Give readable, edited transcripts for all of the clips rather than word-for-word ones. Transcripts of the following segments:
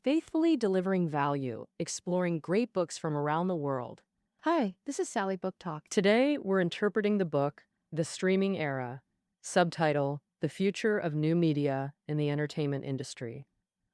faithfully delivering value, exploring great books from around the world. Hi, this is Sally Book Talk. Today, we're interpreting the book, The Streaming Era, subtitle, The Future of New Media in the Entertainment Industry.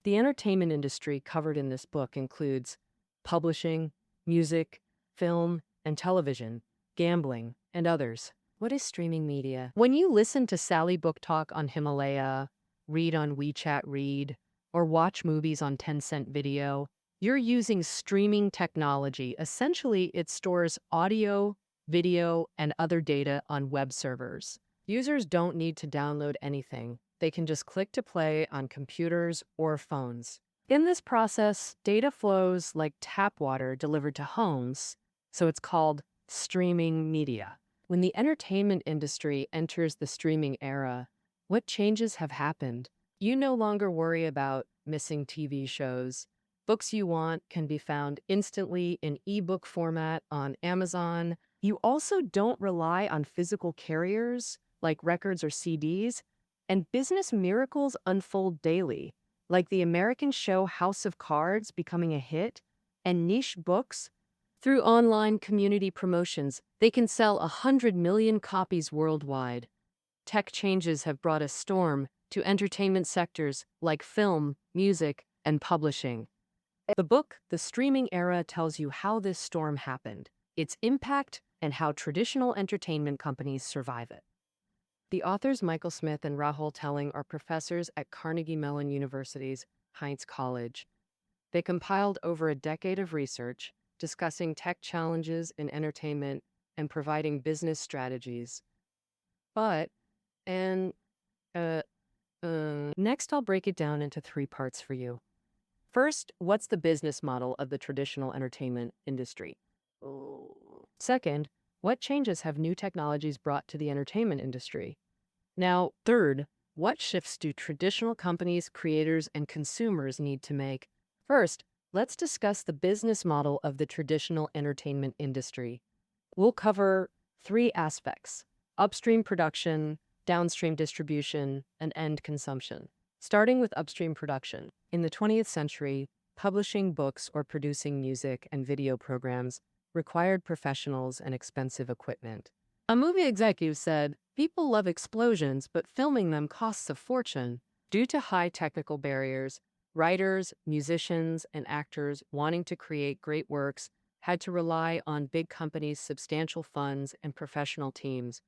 The entertainment industry covered in this book includes publishing, music, film and television, gambling, and others. What is streaming media? When you listen to Sally Book Talk on Himalaya, read on WeChat Read, or watch movies on Tencent Video, you're using streaming technology. Essentially, it stores audio, video, and other data on web servers. Users don't need to download anything. They can just click to play on computers or phones. In this process, data flows like tap water delivered to homes, so it's called streaming media. When the entertainment industry enters the streaming era, what changes have happened? You no longer worry about missing TV shows. Books you want can be found instantly in ebook format on Amazon. You also don't rely on physical carriers like records or CDs, and business miracles unfold daily, like the American show House of Cards becoming a hit, and niche books. Through online community promotions, they can sell 100 million copies worldwide. Tech changes have brought a storm to entertainment sectors like film, music, and publishing. The book, The Streaming Era, tells you how this storm happened, its impact, and how traditional entertainment companies survive it. The authors Michael Smith and Rahul Telling are professors at Carnegie Mellon University's Heinz College. They compiled over a decade of research discussing tech challenges in entertainment and providing business strategies. And next, I'll break it down into three parts for you. First, what's the business model of the traditional entertainment industry? Second, what changes have new technologies brought to the entertainment industry? Now, third, what shifts do traditional companies, creators, and consumers need to make? First, let's discuss the business model of the traditional entertainment industry. We'll cover three aspects: upstream production, downstream distribution, and end consumption. Starting with upstream production. In the 20th century, publishing books or producing music and video programs required professionals and expensive equipment. A movie executive said, "People love explosions, but filming them costs a fortune." Due to high technical barriers, writers, musicians, and actors wanting to create great works had to rely on big companies' substantial funds and professional teams.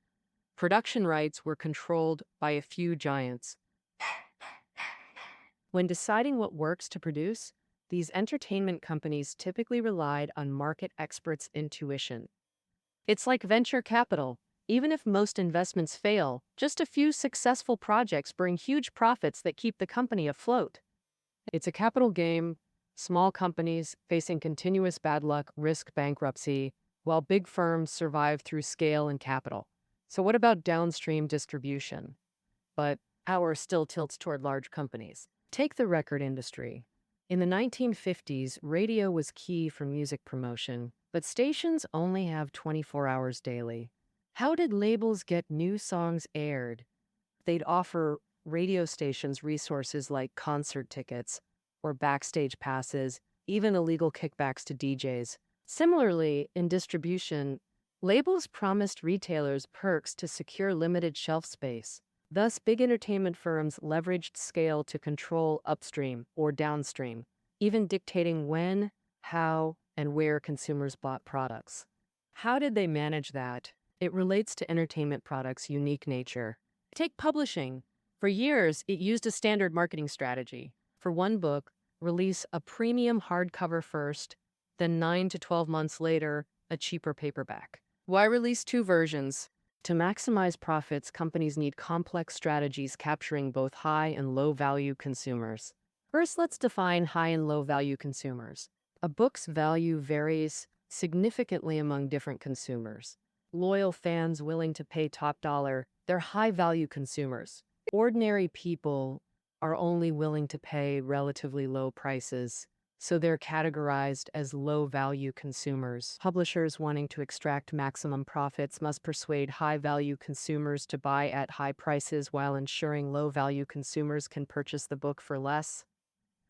Production rights were controlled by a few giants. When deciding what works to produce, these entertainment companies typically relied on market experts' intuition. It's like venture capital. Even if most investments fail, just a few successful projects bring huge profits that keep the company afloat. It's a capital game. Small companies facing continuous bad luck risk bankruptcy, while big firms survive through scale and capital. So what about downstream distribution? But power still tilts toward large companies. Take the record industry. In the 1950s, radio was key for music promotion, but stations only have 24 hours daily. How did labels get new songs aired? They'd offer radio stations resources like concert tickets or backstage passes, even illegal kickbacks to DJs. Similarly, in distribution, labels promised retailers perks to secure limited shelf space. Thus, big entertainment firms leveraged scale to control upstream or downstream, even dictating when, how, and where consumers bought products. How did they manage that? It relates to entertainment products' unique nature. Take publishing. For years, it used a standard marketing strategy. For one book, release a premium hardcover first, then 9 to 12 months later, a cheaper paperback. Why release two versions? To maximize profits, companies need complex strategies capturing both high and low-value consumers. First, let's define high and low-value consumers. A book's value varies significantly among different consumers. Loyal fans willing to pay top dollar, they're high-value consumers. Ordinary people are only willing to pay relatively low prices, so they're categorized as low-value consumers. Publishers wanting to extract maximum profits must persuade high-value consumers to buy at high prices while ensuring low-value consumers can purchase the book for less.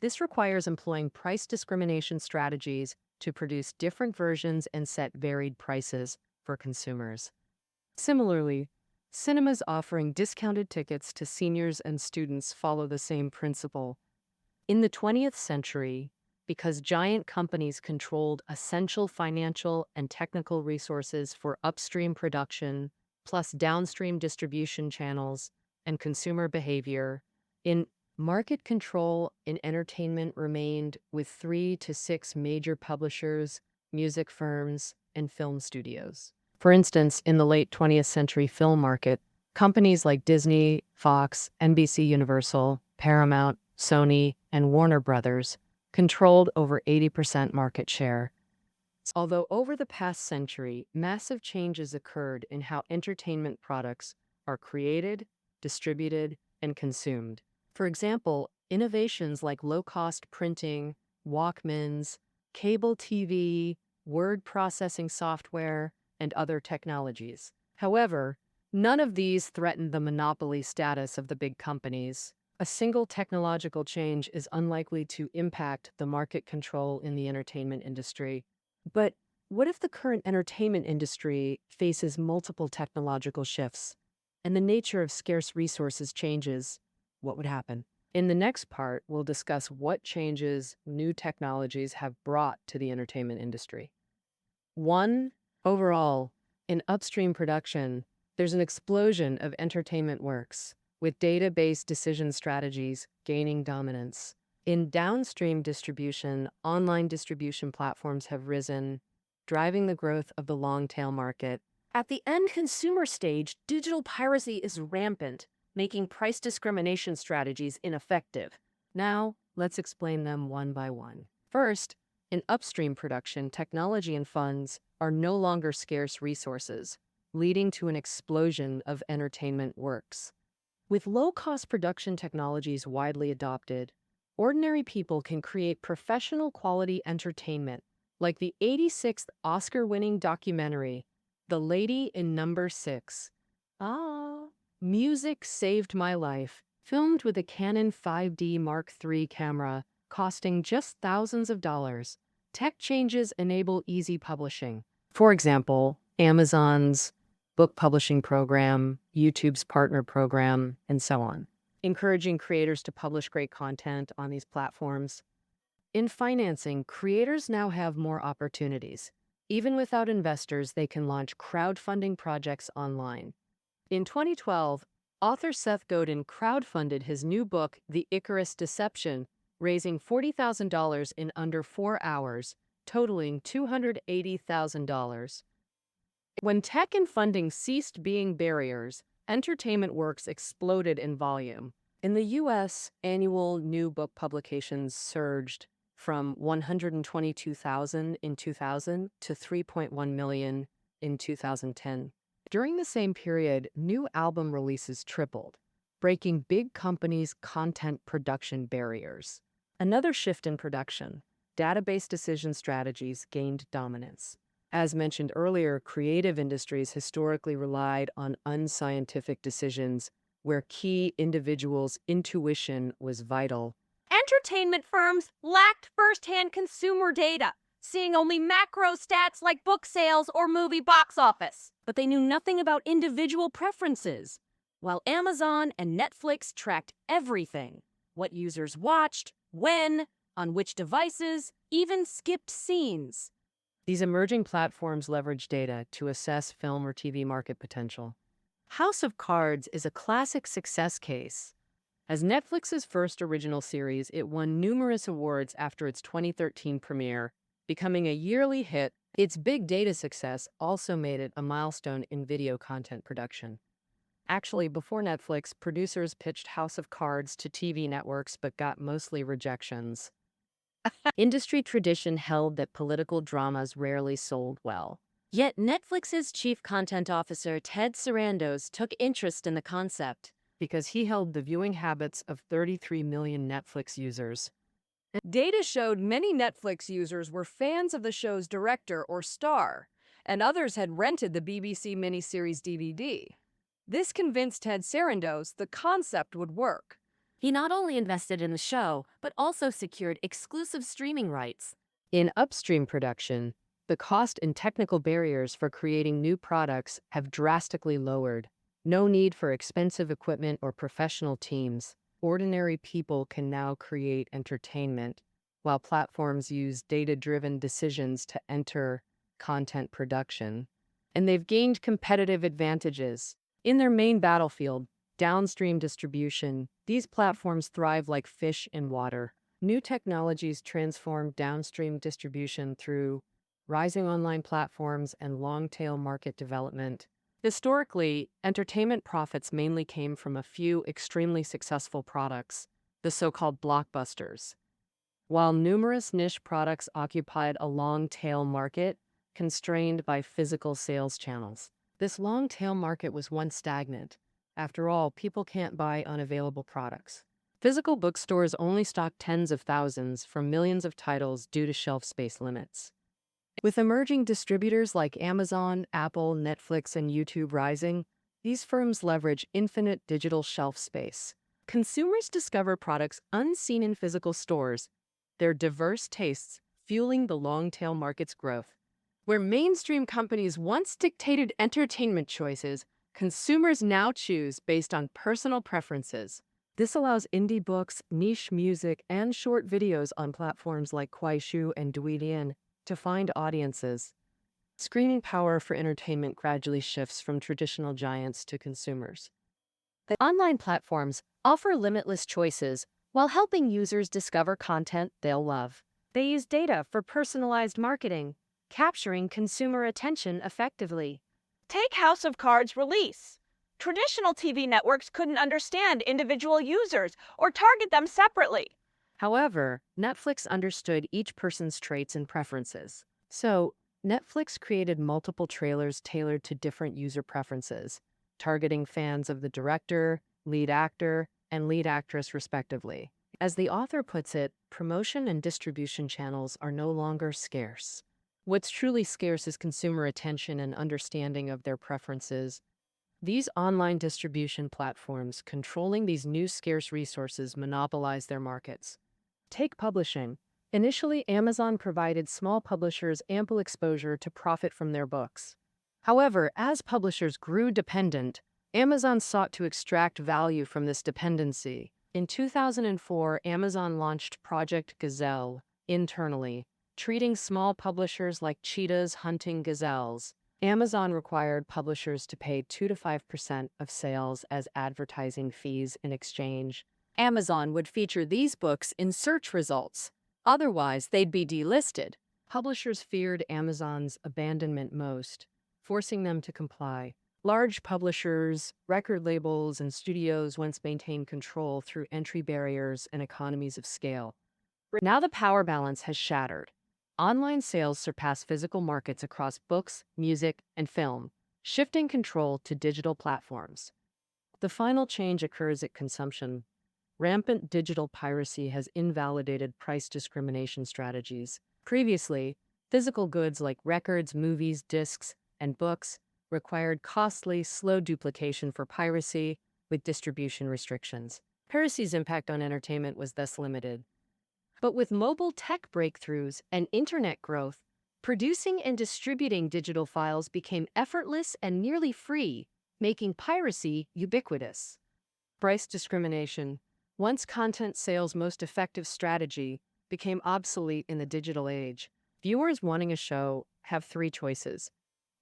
This requires employing price discrimination strategies to produce different versions and set varied prices for consumers. Similarly, cinemas offering discounted tickets to seniors and students follow the same principle. In the 20th century, because giant companies controlled essential financial and technical resources for upstream production, plus downstream distribution channels and consumer behavior, in market control in entertainment remained with 3 to 6 major publishers, music firms, and film studios. For instance, in the late 20th century film market, companies like Disney, Fox, NBC Universal, Paramount, Sony, and Warner Brothers controlled over 80% market share. Although over the past century, massive changes occurred in how entertainment products are created, distributed, and consumed. For example, innovations like low-cost printing, Walkmans, cable TV, word processing software, and other technologies. However, none of these threaten the monopoly status of the big companies. A single technological change is unlikely to impact the market control in the entertainment industry. But what if the current entertainment industry faces multiple technological shifts and the nature of scarce resources changes? What would happen? In the next part, we'll discuss what changes new technologies have brought to the entertainment industry. 1. Overall, in upstream production, there's an explosion of entertainment works, with data-based decision strategies gaining dominance. In downstream distribution, online distribution platforms have risen, driving the growth of the long-tail market. At the end consumer stage, digital piracy is rampant, making price discrimination strategies ineffective. Now, let's explain them one by one. First, in upstream production, technology and funds are no longer scarce resources, leading to an explosion of entertainment works. With low-cost production technologies widely adopted, ordinary people can create professional quality entertainment, like the 86th Oscar-winning documentary, The Lady in Number 6. Music Saved My Life, filmed with a Canon 5D Mark III camera, costing just thousands of dollars. Tech changes enable easy publishing. For example, Amazon's book publishing program, YouTube's partner program, and so on, encouraging creators to publish great content on these platforms. In financing, creators now have more opportunities. Even without investors, they can launch crowdfunding projects online. In 2012, author Seth Godin crowdfunded his new book, The Icarus Deception, raising $40,000 in under 4 hours, totaling $280,000. When tech and funding ceased being barriers, entertainment works exploded in volume. In the U.S., annual new book publications surged from 122,000 in 2000 to 3.1 million in 2010. During the same period, new album releases tripled, breaking big companies' content production barriers. Another shift in production, database decision strategies gained dominance. As mentioned earlier, creative industries historically relied on unscientific decisions where key individuals' intuition was vital. Entertainment firms lacked first-hand consumer data, seeing only macro stats like book sales or movie box office. But they knew nothing about individual preferences, while Amazon and Netflix tracked everything: what users watched, when, on which devices, even skipped scenes. These emerging platforms leverage data to assess film or TV market potential. House of Cards is a classic success case. As Netflix's first original series, it won numerous awards after its 2013 premiere, becoming a yearly hit. Its big data success also made it a milestone in video content production. Actually, before Netflix, producers pitched House of Cards to TV networks but got mostly rejections. Industry tradition held that political dramas rarely sold well. Yet Netflix's chief content officer, Ted Sarandos, took interest in the concept because he held the viewing habits of 33 million Netflix users. Data showed many Netflix users were fans of the show's director or star, and others had rented the BBC miniseries DVD. This convinced Ted Sarandos the concept would work. He not only invested in the show, but also secured exclusive streaming rights. In upstream production, the cost and technical barriers for creating new products have drastically lowered. No need for expensive equipment or professional teams. Ordinary people can now create entertainment, while platforms use data-driven decisions to enter content production. And they've gained competitive advantages. In their main battlefield, downstream distribution, these platforms thrive like fish in water. New technologies transform downstream distribution through rising online platforms and long-tail market development. Historically, entertainment profits mainly came from a few extremely successful products, the so-called blockbusters, while numerous niche products occupied a long-tail market constrained by physical sales channels. This long-tail market was once stagnant. After all, people can't buy unavailable products. Physical bookstores only stock tens of thousands from millions of titles due to shelf space limits. With emerging distributors like Amazon, Apple, Netflix, and YouTube rising, these firms leverage infinite digital shelf space. Consumers discover products unseen in physical stores, their diverse tastes fueling the long-tail market's growth. Where mainstream companies once dictated entertainment choices, consumers now choose based on personal preferences. This allows indie books, niche music, and short videos on platforms like Kuaishou and Douyin to find audiences. Screening power for entertainment gradually shifts from traditional giants to consumers. The online platforms offer limitless choices while helping users discover content they'll love. They use data for personalized marketing, capturing consumer attention effectively. Take House of Cards' release. Traditional TV networks couldn't understand individual users or target them separately. However, Netflix understood each person's traits and preferences. So, Netflix created multiple trailers tailored to different user preferences, targeting fans of the director, lead actor, and lead actress respectively. As the author puts it, promotion and distribution channels are no longer scarce. What's truly scarce is consumer attention and understanding of their preferences. These online distribution platforms controlling these new scarce resources monopolize their markets. Take publishing. Initially, Amazon provided small publishers ample exposure to profit from their books. However, as publishers grew dependent, Amazon sought to extract value from this dependency. In 2004, Amazon launched Project Gazelle internally, treating small publishers like cheetahs hunting gazelles. Amazon required publishers to pay 2 to 5% of sales as advertising fees in exchange. Amazon would feature these books in search results. Otherwise, they'd be delisted. Publishers feared Amazon's abandonment most, forcing them to comply. Large publishers, record labels, and studios once maintained control through entry barriers and economies of scale. Now the power balance has shattered. Online sales surpass physical markets across books, music, and film, shifting control to digital platforms. The final change occurs at consumption. Rampant digital piracy has invalidated price discrimination strategies. Previously, physical goods like records, movies, discs, and books required costly, slow duplication for piracy with distribution restrictions. Piracy's impact on entertainment was thus limited. But with mobile tech breakthroughs and internet growth, producing and distributing digital files became effortless and nearly free, making piracy ubiquitous. Price discrimination, once content sales' most effective strategy, became obsolete in the digital age. Viewers wanting a show have three choices: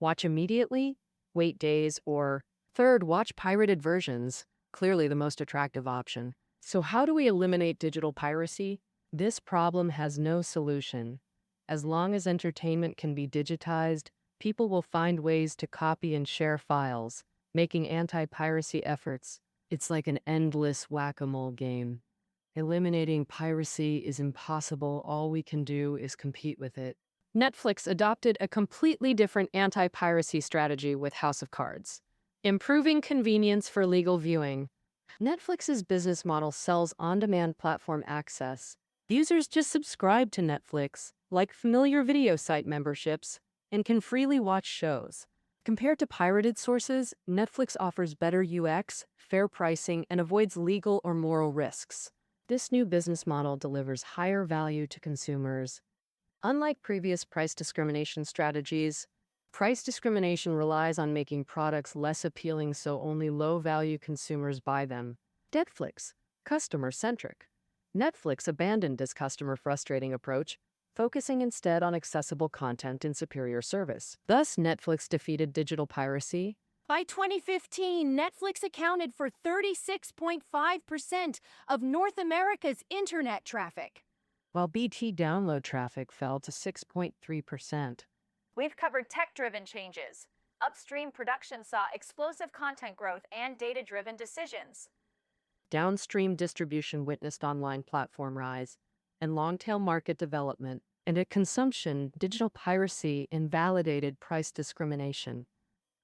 watch immediately, wait days, or third, watch pirated versions, clearly the most attractive option. So how do we eliminate digital piracy? This problem has no solution. As long as entertainment can be digitized, people will find ways to copy and share files, making anti-piracy efforts. It's like an endless whack-a-mole game. Eliminating piracy is impossible. All we can do is compete with it. Netflix adopted a completely different anti-piracy strategy with House of Cards, improving convenience for legal viewing. Netflix's business model sells on-demand platform access. Users just subscribe to Netflix, like familiar video site memberships, and can freely watch shows. Compared to pirated sources, Netflix offers better UX, fair pricing, and avoids legal or moral risks. This new business model delivers higher value to consumers. Unlike previous price discrimination strategies, price discrimination relies on making products less appealing so only low-value consumers buy them. Netflix, customer-centric. Netflix abandoned this customer-frustrating approach, focusing instead on accessible content and superior service. Thus, Netflix defeated digital piracy. By 2015, Netflix accounted for 36.5% of North America's internet traffic. While BT download traffic fell to 6.3%. We've covered tech-driven changes. Upstream production saw explosive content growth and data-driven decisions. Downstream distribution witnessed online platform rise and long-tail market development. And at consumption, digital piracy invalidated price discrimination.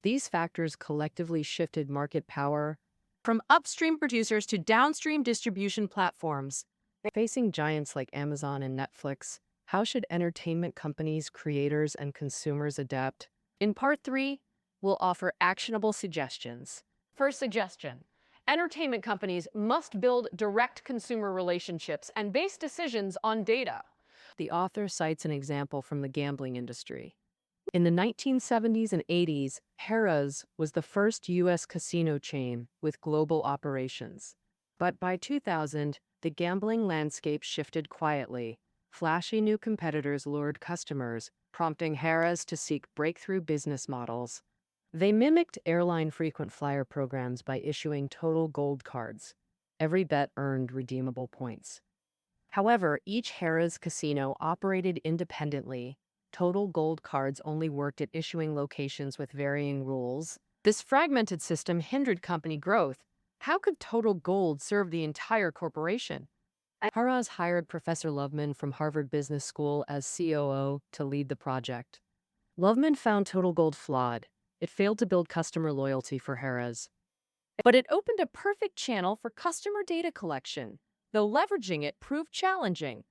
These factors collectively shifted market power from upstream producers to downstream distribution platforms. Facing giants like Amazon and Netflix, how should entertainment companies, creators, and consumers adapt? In Part 3, we'll offer actionable suggestions. First suggestion: entertainment companies must build direct consumer relationships and base decisions on data. The author cites an example from the gambling industry. In the 1970s and 80s, Harrah's was the first U.S. casino chain with global operations. But by 2000, the gambling landscape shifted quietly. Flashy new competitors lured customers, prompting Harrah's to seek breakthrough business models. They mimicked airline frequent flyer programs by issuing total gold cards. Every bet earned redeemable points. However, each Harrah's casino operated independently. Total gold cards only worked at issuing locations with varying rules. This fragmented system hindered company growth. How could Total Gold serve the entire corporation? Harrah's hired Professor Loveman from Harvard Business School as COO to lead the project. Loveman found Total Gold flawed. It failed to build customer loyalty for Harrah's. But it opened a perfect channel for customer data collection, though leveraging it proved challenging.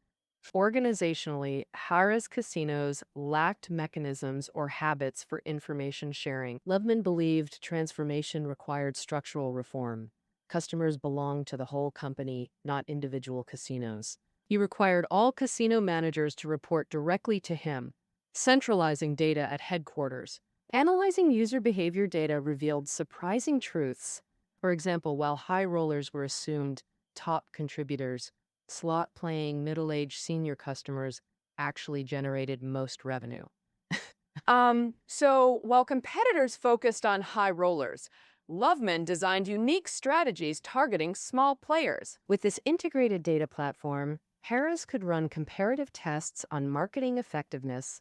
Organizationally, Harrah's casinos lacked mechanisms or habits for information sharing. Loveman believed transformation required structural reform. Customers belonged to the whole company, not individual casinos. He required all casino managers to report directly to him, centralizing data at headquarters. Analyzing user behavior data revealed surprising truths. For example, while high rollers were assumed top contributors, slot-playing middle-aged senior customers actually generated most revenue. So while competitors focused on high rollers, Loveman designed unique strategies targeting small players. With this integrated data platform, Harrah's could run comparative tests on marketing effectiveness,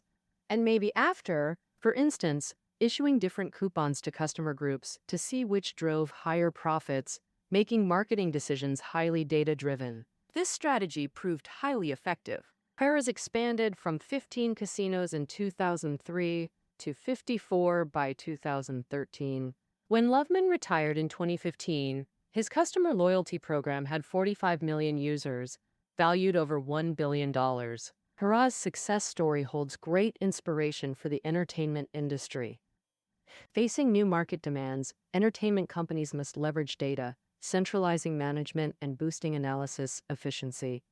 and maybe after, for instance, issuing different coupons to customer groups to see which drove higher profits, making marketing decisions highly data-driven. This strategy proved highly effective. Harrah's expanded from 15 casinos in 2003 to 54 by 2013. When Loveman retired in 2015, his customer loyalty program had 45 million users, valued over $1 billion. Harrah's success story holds great inspiration for the entertainment industry. Facing new market demands, entertainment companies must leverage data, centralizing management and boosting analysis efficiency.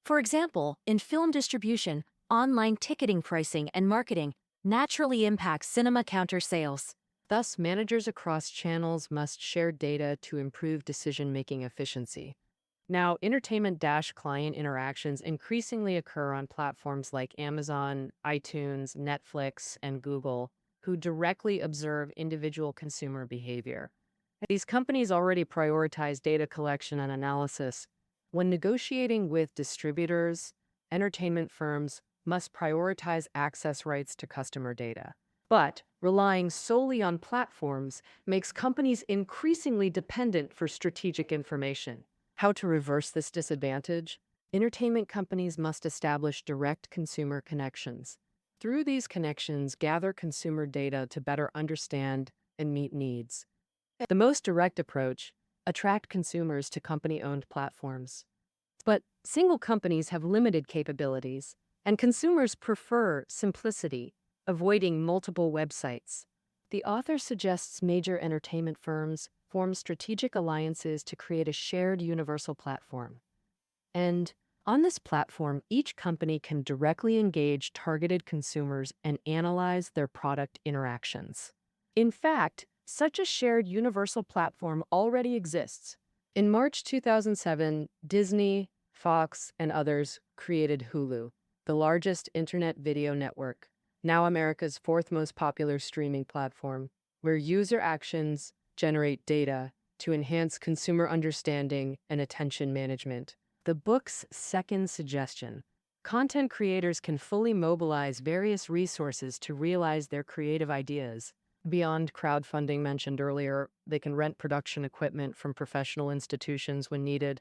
For example, in film distribution, online ticketing pricing and marketing naturally impacts cinema counter sales. Thus, managers across channels must share data to improve decision-making efficiency. Now, entertainment-client interactions increasingly occur on platforms like Amazon, iTunes, Netflix, and Google, who directly observe individual consumer behavior. These companies already prioritize data collection and analysis. When negotiating with distributors, entertainment firms must prioritize access rights to customer data. But relying solely on platforms makes companies increasingly dependent for strategic information. How to reverse this disadvantage? Entertainment companies must establish direct consumer connections. Through these connections, gather consumer data to better understand and meet needs. The most direct approach: attract consumers to company-owned platforms. But single companies have limited capabilities, and consumers prefer simplicity, avoiding multiple websites. The author suggests major entertainment firms form strategic alliances to create a shared universal platform. And on this platform, each company can directly engage targeted consumers and analyze their product interactions. In fact, such a shared universal platform already exists. In March 2007, Disney, Fox, and others created Hulu, the largest internet video network, now America's fourth most popular streaming platform, where user actions generate data to enhance consumer understanding and attention management. The book's second suggestion: content creators can fully mobilize various resources to realize their creative ideas. Beyond crowdfunding mentioned earlier, they can rent production equipment from professional institutions when needed.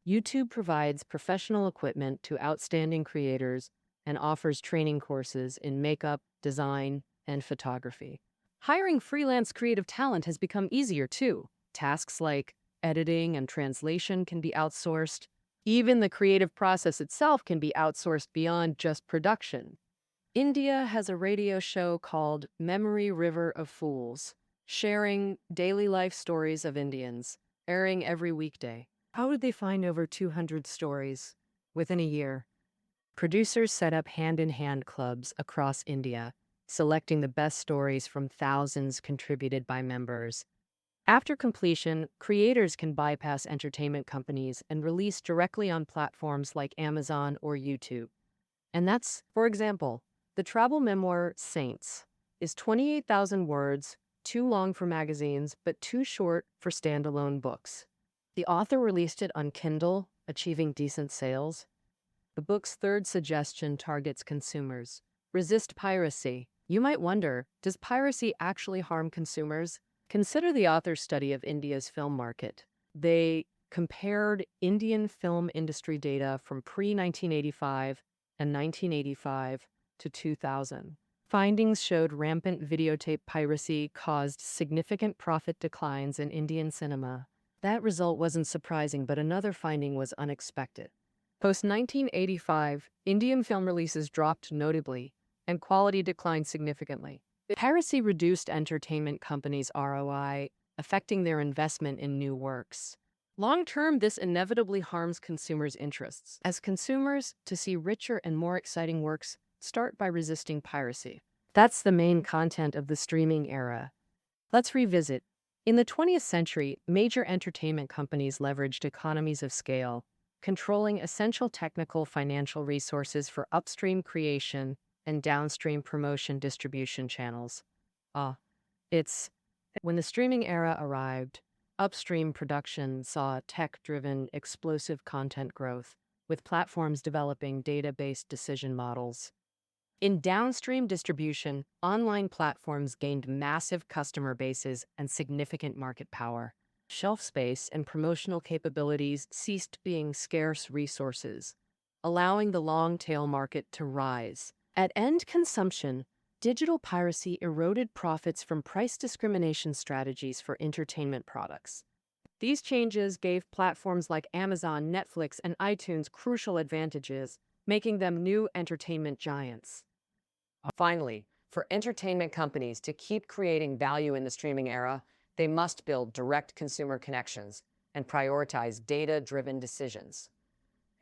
YouTube provides professional equipment to outstanding creators and offers training courses in makeup, design, and photography. Hiring freelance creative talent has become easier too. Tasks like editing and translation can be outsourced. Even the creative process itself can be outsourced beyond just production. India has a radio show called Memory River of Fools, sharing daily life stories of Indians, airing every weekday. How did they find over 200 stories within a year? Producers set up hand-in-hand clubs across India, selecting the best stories from thousands contributed by members. After completion, creators can bypass entertainment companies and release directly on platforms like Amazon or YouTube. And that's, for example, the travel memoir Saints is 28,000 words, too long for magazines, but too short for standalone books. The author released it on Kindle, achieving decent sales. The book's third suggestion targets consumers. Resist piracy. You might wonder, does piracy actually harm consumers? Consider the author's study of India's film market. They compared Indian film industry data from pre-1985 and 1985 to 2000. Findings showed rampant videotape piracy caused significant profit declines in Indian cinema. That result wasn't surprising, but another finding was unexpected. Post-1985, Indian film releases dropped notably, and quality declined significantly. Piracy reduced entertainment companies' ROI, affecting their investment in new works. Long-term, this inevitably harms consumers' interests, as consumers, to see richer and more exciting works, start by resisting piracy. That's the main content of the streaming era. Let's revisit. In the 20th century, major entertainment companies leveraged economies of scale, controlling essential technical financial resources for upstream creation and downstream promotion distribution channels. It's when the streaming era arrived, upstream production saw tech-driven, explosive content growth, with platforms developing data-based decision models. In downstream distribution, online platforms gained massive customer bases and significant market power. Shelf space and promotional capabilities ceased being scarce resources, allowing the long-tail market to rise. At end consumption, digital piracy eroded profits from price discrimination strategies for entertainment products. These changes gave platforms like Amazon, Netflix, and iTunes crucial advantages, making them new entertainment giants. Finally, for entertainment companies to keep creating value in the streaming era, they must build direct consumer connections and prioritize data-driven decisions.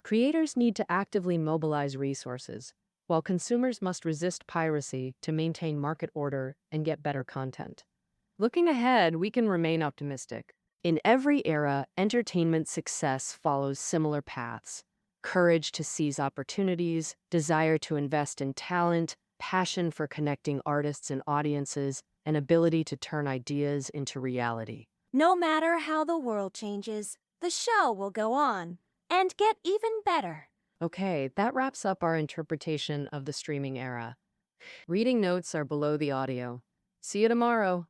Creators need to actively mobilize resources, while consumers must resist piracy to maintain market order and get better content. Looking ahead, we can remain optimistic. In every era, entertainment success follows similar paths: courage to seize opportunities, desire to invest in talent, passion for connecting artists and audiences, and ability to turn ideas into reality. No matter how the world changes, the show will go on and get even better. Okay, that wraps up our interpretation of the streaming era. Reading notes are below the audio. See you tomorrow.